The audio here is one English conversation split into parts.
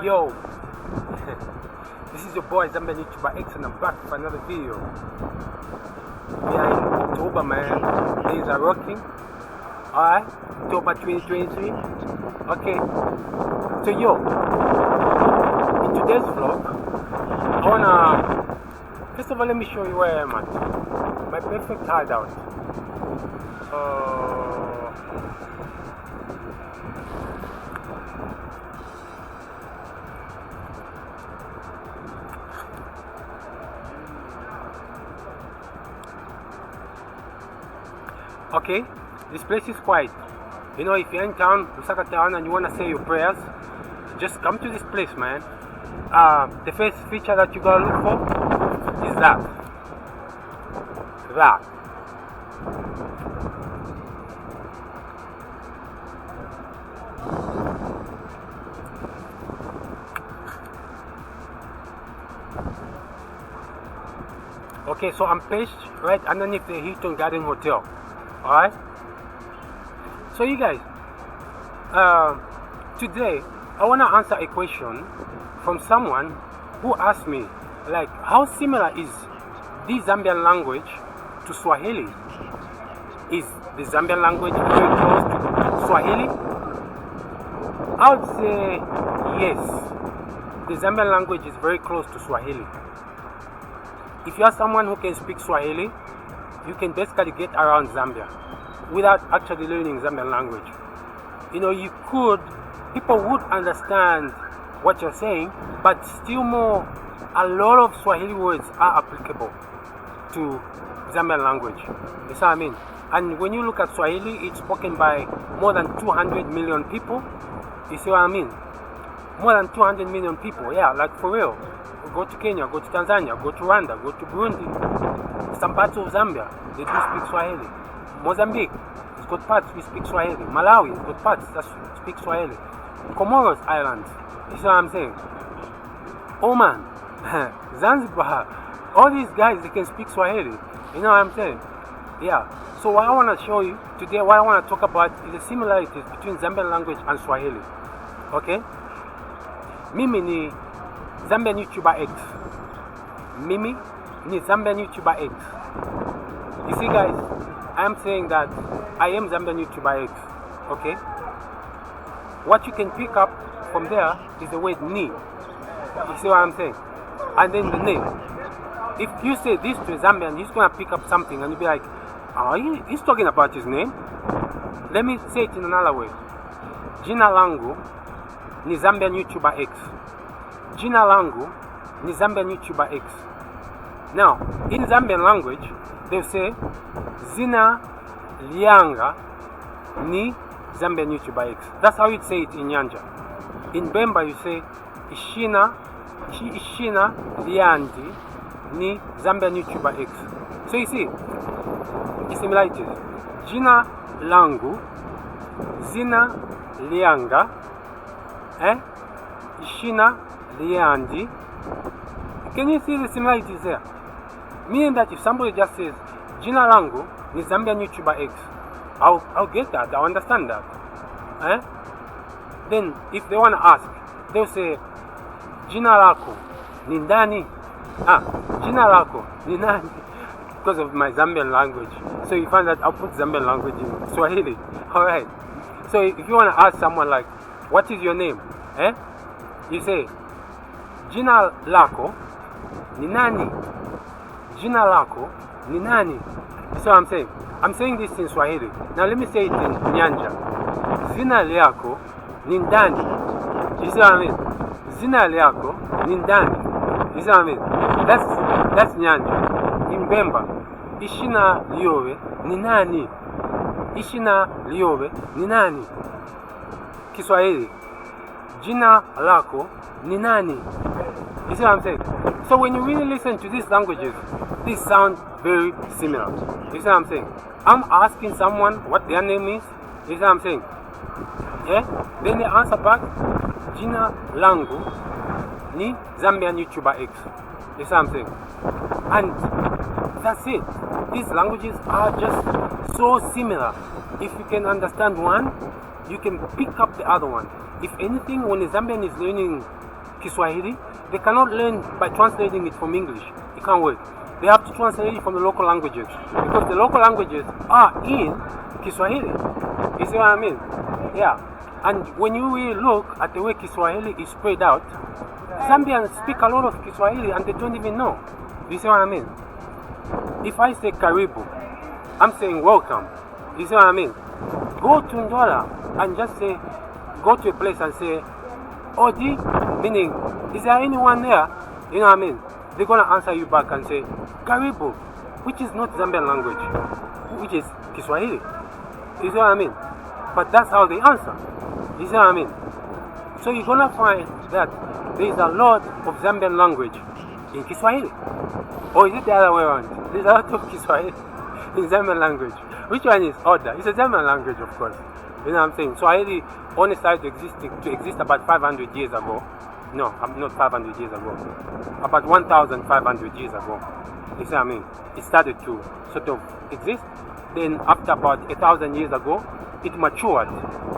Yo, this is your boy Zambian YouTuber X and I'm back for another video. We are in October, man. Days are rocking. Alright, October 2023. Okay, so yo, in today's vlog, I wanna, first of all, let me show you where I am at. My perfect hideout. Okay, this place is quiet. You know, if you're in town, Lusaka town, and you want to say your prayers, just come to this place, man. The first feature that you gotta look for is that. Okay, so I'm placed right underneath the Hilton Garden Hotel. Alright, so you guys, today I want to answer a question from someone who asked me, like, how similar is the Zambian language to Swahili? Is the Zambian language very close to Swahili? I would say yes, the Zambian language is very close to Swahili. If you are someone who can speak Swahili, you can basically get around Zambia without actually learning Zambian language. You know, people would understand what you're saying, but still more, a lot of Swahili words are applicable to Zambian language. You see what I mean? And when you look at Swahili, it's spoken by more than 200 million people. You see what I mean? More than 200 million people, yeah, like for real. Go to Kenya, go to Tanzania, go to Rwanda, go to Burundi. Some parts of Zambia, they do speak Swahili. Mozambique, it's got parts we speak Swahili. Malawi, it's got parts that speak Swahili. Comoros Islands, you see what I'm saying? Oman, Zanzibar, all these guys, they can speak Swahili. You know what I'm saying? Yeah. So what I want to show you today, what I want to talk about is the similarities between Zambian language and Swahili. Okay? Mimi ni Zambian YouTuber X. Mimi ni Zambian YouTuber X. You see, guys, I am saying that I am Zambian YouTuber X. Okay? What you can pick up from there is the word ni. You see what I'm saying? And then the name. If you say this to a Zambian, he's gonna pick up something and you'll be like, oh, he's talking about his name. Let me say it in another way. Jina langu ni Zambian YouTuber X. Jina langu ni Zambian YouTuber X. Now, in Zambian language, they say Zina lianga ni Zambian YouTuber X. That's how you'd say it in Nyanja. In Bemba, you say Ishina liandi ni Zambian YouTuber X. So you see, the similarities. Jina langu, Zina lianga, Ishina liandi. Can you see the similarities there? Meaning that if somebody just says Jina langu ni Zambian YouTuber X, I'll get that, I'll understand that. Then if they want to ask, they'll say Jina lako ni ndani. Jina lako ni nani? Because of my Zambian language. So you find that I'll put Zambian language in Swahili. Alright. So if you want to ask someone like, what is your name? You say Jina lako ni nani? Jina lako ni nani? You see what I'm saying? I'm saying this in Swahili. Now let me say it in Nyanja. Zina lako ni ndani. You see what I mean? Zina lako ni ndani. You see what I mean? That's Nyanja. In Bemba, Ishina liyowe ni nani? Ishina liyowe ni nani? Kiswahili, Jina lako ni nani? You see what I'm saying? So when you really listen to these languages, these sound very similar. You see what I'm saying? I'm asking someone what their name is. You see what I'm saying? Yeah? Then they answer back, Jina langu ni Zambian YouTuber X. You see what I'm saying? And that's it. These languages are just so similar. If you can understand one, you can pick up the other one. If anything, when a Zambian is learning Kiswahili, they cannot learn by translating it from English. It can't work. They have to translate it from the local languages, because the local languages are in Kiswahili. You see what I mean? Yeah. And when you really look at the way Kiswahili is spread out, Zambians speak a lot of Kiswahili and they don't even know. You see what I mean? If I say Karibu, I'm saying welcome. You see what I mean? Go to Ndola and just say, go to a place and say, Odi, meaning, is there anyone there? You know what I mean? They're going to answer you back and say, Karibu, which is not Zambian language, which is Kiswahili. You see what I mean? But that's how they answer. You see what I mean? So you're going to find that there is a lot of Zambian language in Kiswahili. Or is it the other way around? There's a lot of Kiswahili in Zambian language. Which one is other? It's a Zambian language, of course. You know what I'm saying? Swahili only started to exist about 500 years ago. No, not 500 years ago. About 1,500 years ago. You see what I mean? It started to sort of exist. Then after about 1,000 years ago, it matured.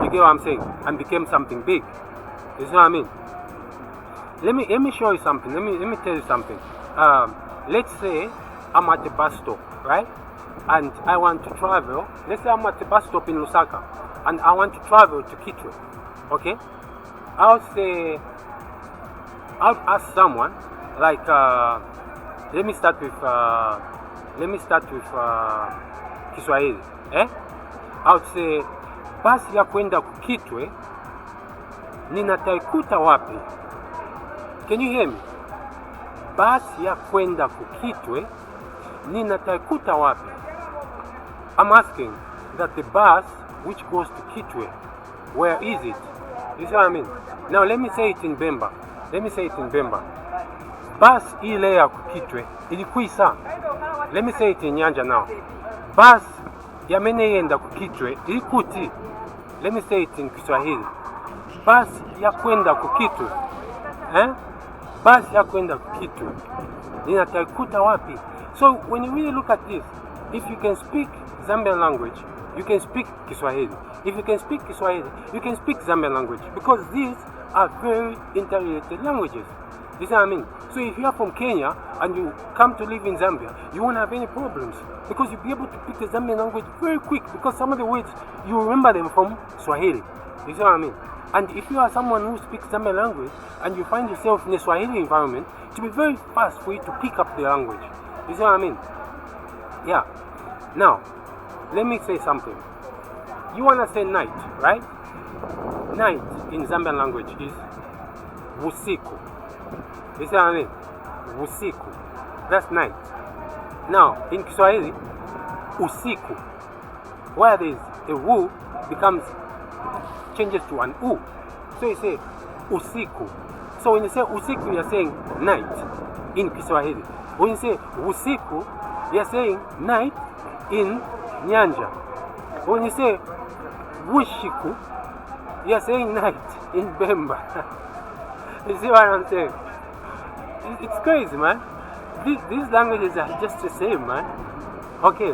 You get what I'm saying? And became something big. You see what I mean? Let me show you something. Let me tell you something. Let's say I'm at the bus stop, right? And I want to travel. Let's say I'm at the bus stop in Lusaka, and I want to travel to Kitwe. Okay? I'll ask someone like, let me start with Kiswahili. I'll say, basi ya kwenda Kitwe ninataikuta wapi? Can you hear me? Basi ya kwenda Kitwe ninataikuta wapi? I'm asking that the bus which goes to Kitwe, where is it? You see what I mean? Now let me say it in Bemba. Bus ile ya Kitwe ilikuisa. Let me say it in Nyanja now. Bus ya meneyenda Kitwe ilikuti. Let me say it in Kiswahili. Bus ya kwenda Kitwe. Bus ya kwenda Kitwe ninataikuta wapi? So when you really look at this, if you can speak Zambian language, you can speak Kiswahili. If you can speak Kiswahili, you can speak Zambian language, because these are very interrelated languages. You see what I mean? So if you are from Kenya and you come to live in Zambia, you won't have any problems, because you'll be able to pick the Zambian language very quick, because some of the words, you remember them from Swahili. You see what I mean? And if you are someone who speaks Zambian language and you find yourself in a Swahili environment, it will be very fast for you to pick up the language. You see what I mean? Yeah. Now, let me say something. You want to say night, right? Night in Zambian language is Wusiku. You see what I mean? Wusiku. That's night. Now, in Kiswahili, Usiku. Where there is a wu changes to an u. So you say Usiku. So when you say Usiku, you're saying night in Kiswahili. When you say Wusiku, you're saying night in Nyanja. When you say Wushiku, you're saying night in Bemba. You see what I'm saying? It's crazy, man. These languages are just the same, man. Okay.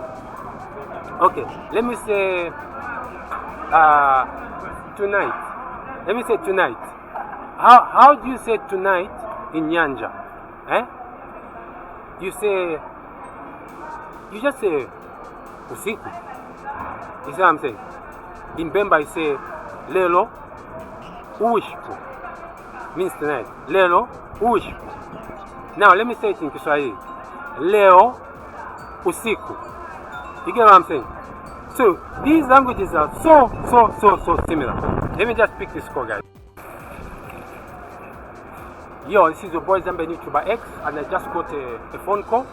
Let me say tonight. Let me say tonight. How do you say tonight in Nyanja? You just say Usiku. You see what I'm saying? In Bemba you say Lelo Uishku. Means tonight. Lelo Uishku. Now let me say it in Kiswahili. Leo Usiku. You get what I'm saying? So these languages are so similar. Let me just pick this call, guys. Yo, this is your boy Zambian YouTuber X, and I just got a phone call.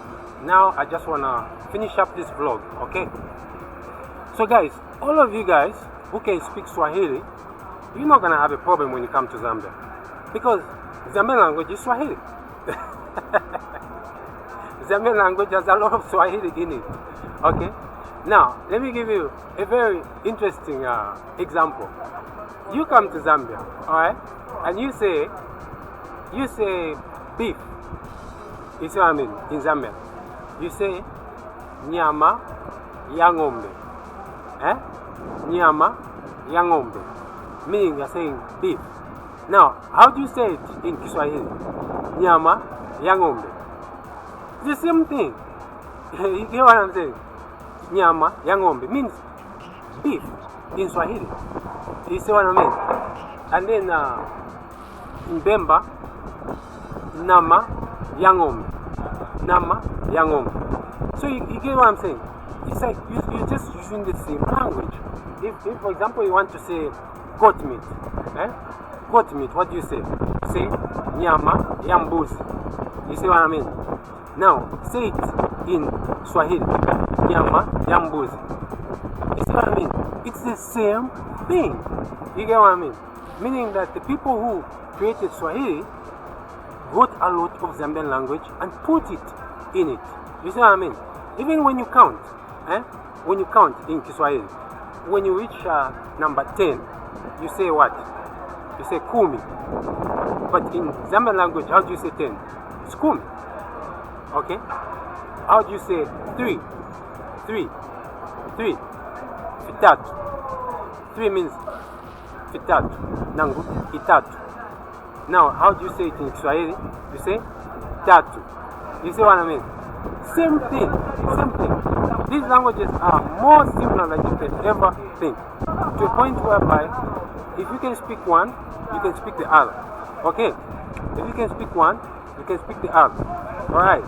Now I just wanna finish up this vlog, okay? So guys, all of you guys who can speak Swahili, you're not gonna have a problem when you come to Zambia, because Zambian language is Swahili. Zambian language has a lot of Swahili in it. Okay? Now, let me give you a very interesting example. You come to Zambia, alright? And you say beef. You see what I mean? In Zambia. You say nyama ya ng'ombe. Nyama ya ng'ombe. Meaning you're saying beef. Now, how do you say it in Kiswahili? Nyama ya ng'ombe. It's the same thing. You get what I'm saying? Nyama ya ng'ombe means beef in Swahili. You see what I mean? And then in Bemba, nama ya ng'ombe. Nama ya ng'ombe. So you get what I'm saying? It's like you're just using the same language. If for example you want to say goat meat, goat meat, what do you say? You say nyama ya mbuzi. You see what I mean? Now say it in Swahili, nyama ya mbuzi. You see what I mean? It's the same thing. You get what I mean? Meaning that the people who created Swahili got a lot of Zambian language and put it in it. You see what I mean? Even when you count, when you count in Kiswahili, when you reach number 10, you say what? You say kumi. But in Zambian language, how do you say 10? It's kumi. Okay? How do you say 3? 3. Fitatu. 3 means fitatu. Nangu, itatu. Now, how do you say it in Swahili? You say tatu. You see what I mean? Same thing. These languages are more similar than you can ever think. To a point whereby, if you can speak one, you can speak the other. Okay? If you can speak one, you can speak the other. Alright?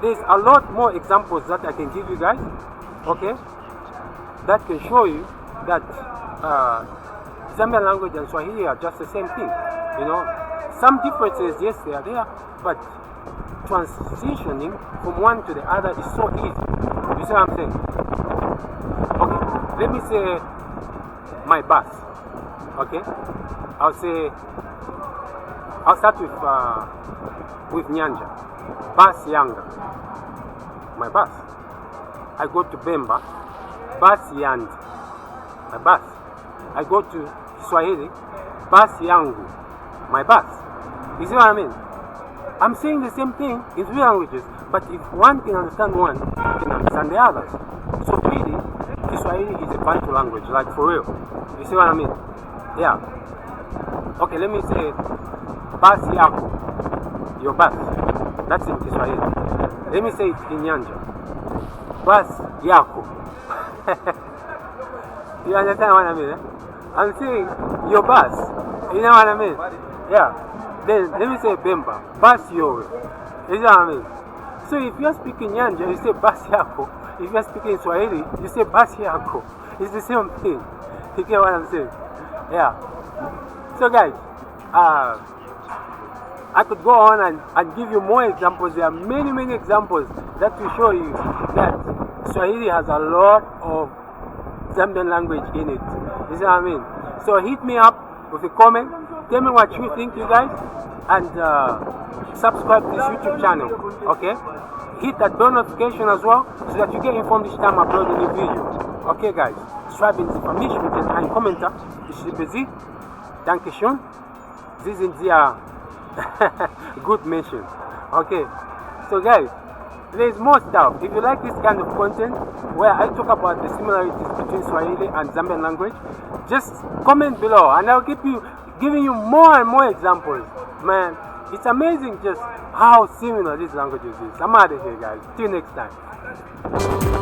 There's a lot more examples that I can give you guys. Okay? That can show you that Zambian language and Swahili are just the same thing. You know, some differences, yes, they are there, but transitioning from one to the other is so easy. You see what I'm saying? Okay, let me say my bus. Okay, I'll start with Nyanja. Bus Yanga. My bus. I go to Bemba. Bus Yandi. My bus. I go to Swahili. Bus Yangu. My bus. You see what I mean? I'm saying the same thing in 3 languages, but if one can understand one, you can understand the others. So really, Swahili is a vital language, like for real. You see what I mean? Yeah. Okay, let me say bus yako. Your bus. That's in Kiswahili. Let me say it in Nyanja. Bus yako. You understand what I mean? I'm saying your bus. You know what I mean? Yeah. Then let me say Bemba, bus yowe. You know what I mean? So if you're speaking Nyanja, you say bus yako. If you're speaking Swahili, you say bus yako. It's the same thing. You get what I'm saying? Yeah. So guys, I could go on and give you more examples. There are many examples that will show you that Swahili has a lot of Zambian language in it. You see what I mean? So hit me up with a comment. Tell me what you think, you guys, and subscribe to this YouTube channel. Okay? Hit that bell notification as well, so that you get informed each time I upload a new video. Okay, guys? Schreiben Sie für mich mit einem Kommentar. Ich liebe Sie. Dankeschön. Sie sind sehr good mention. Okay? So, guys, there's more stuff. If you like this kind of content where I talk about the similarities between Swahili and Zambian language, just comment below and I'll keep giving you more and more examples. Man, it's amazing just how similar these languages is. I'm out of here, guys. See you next time.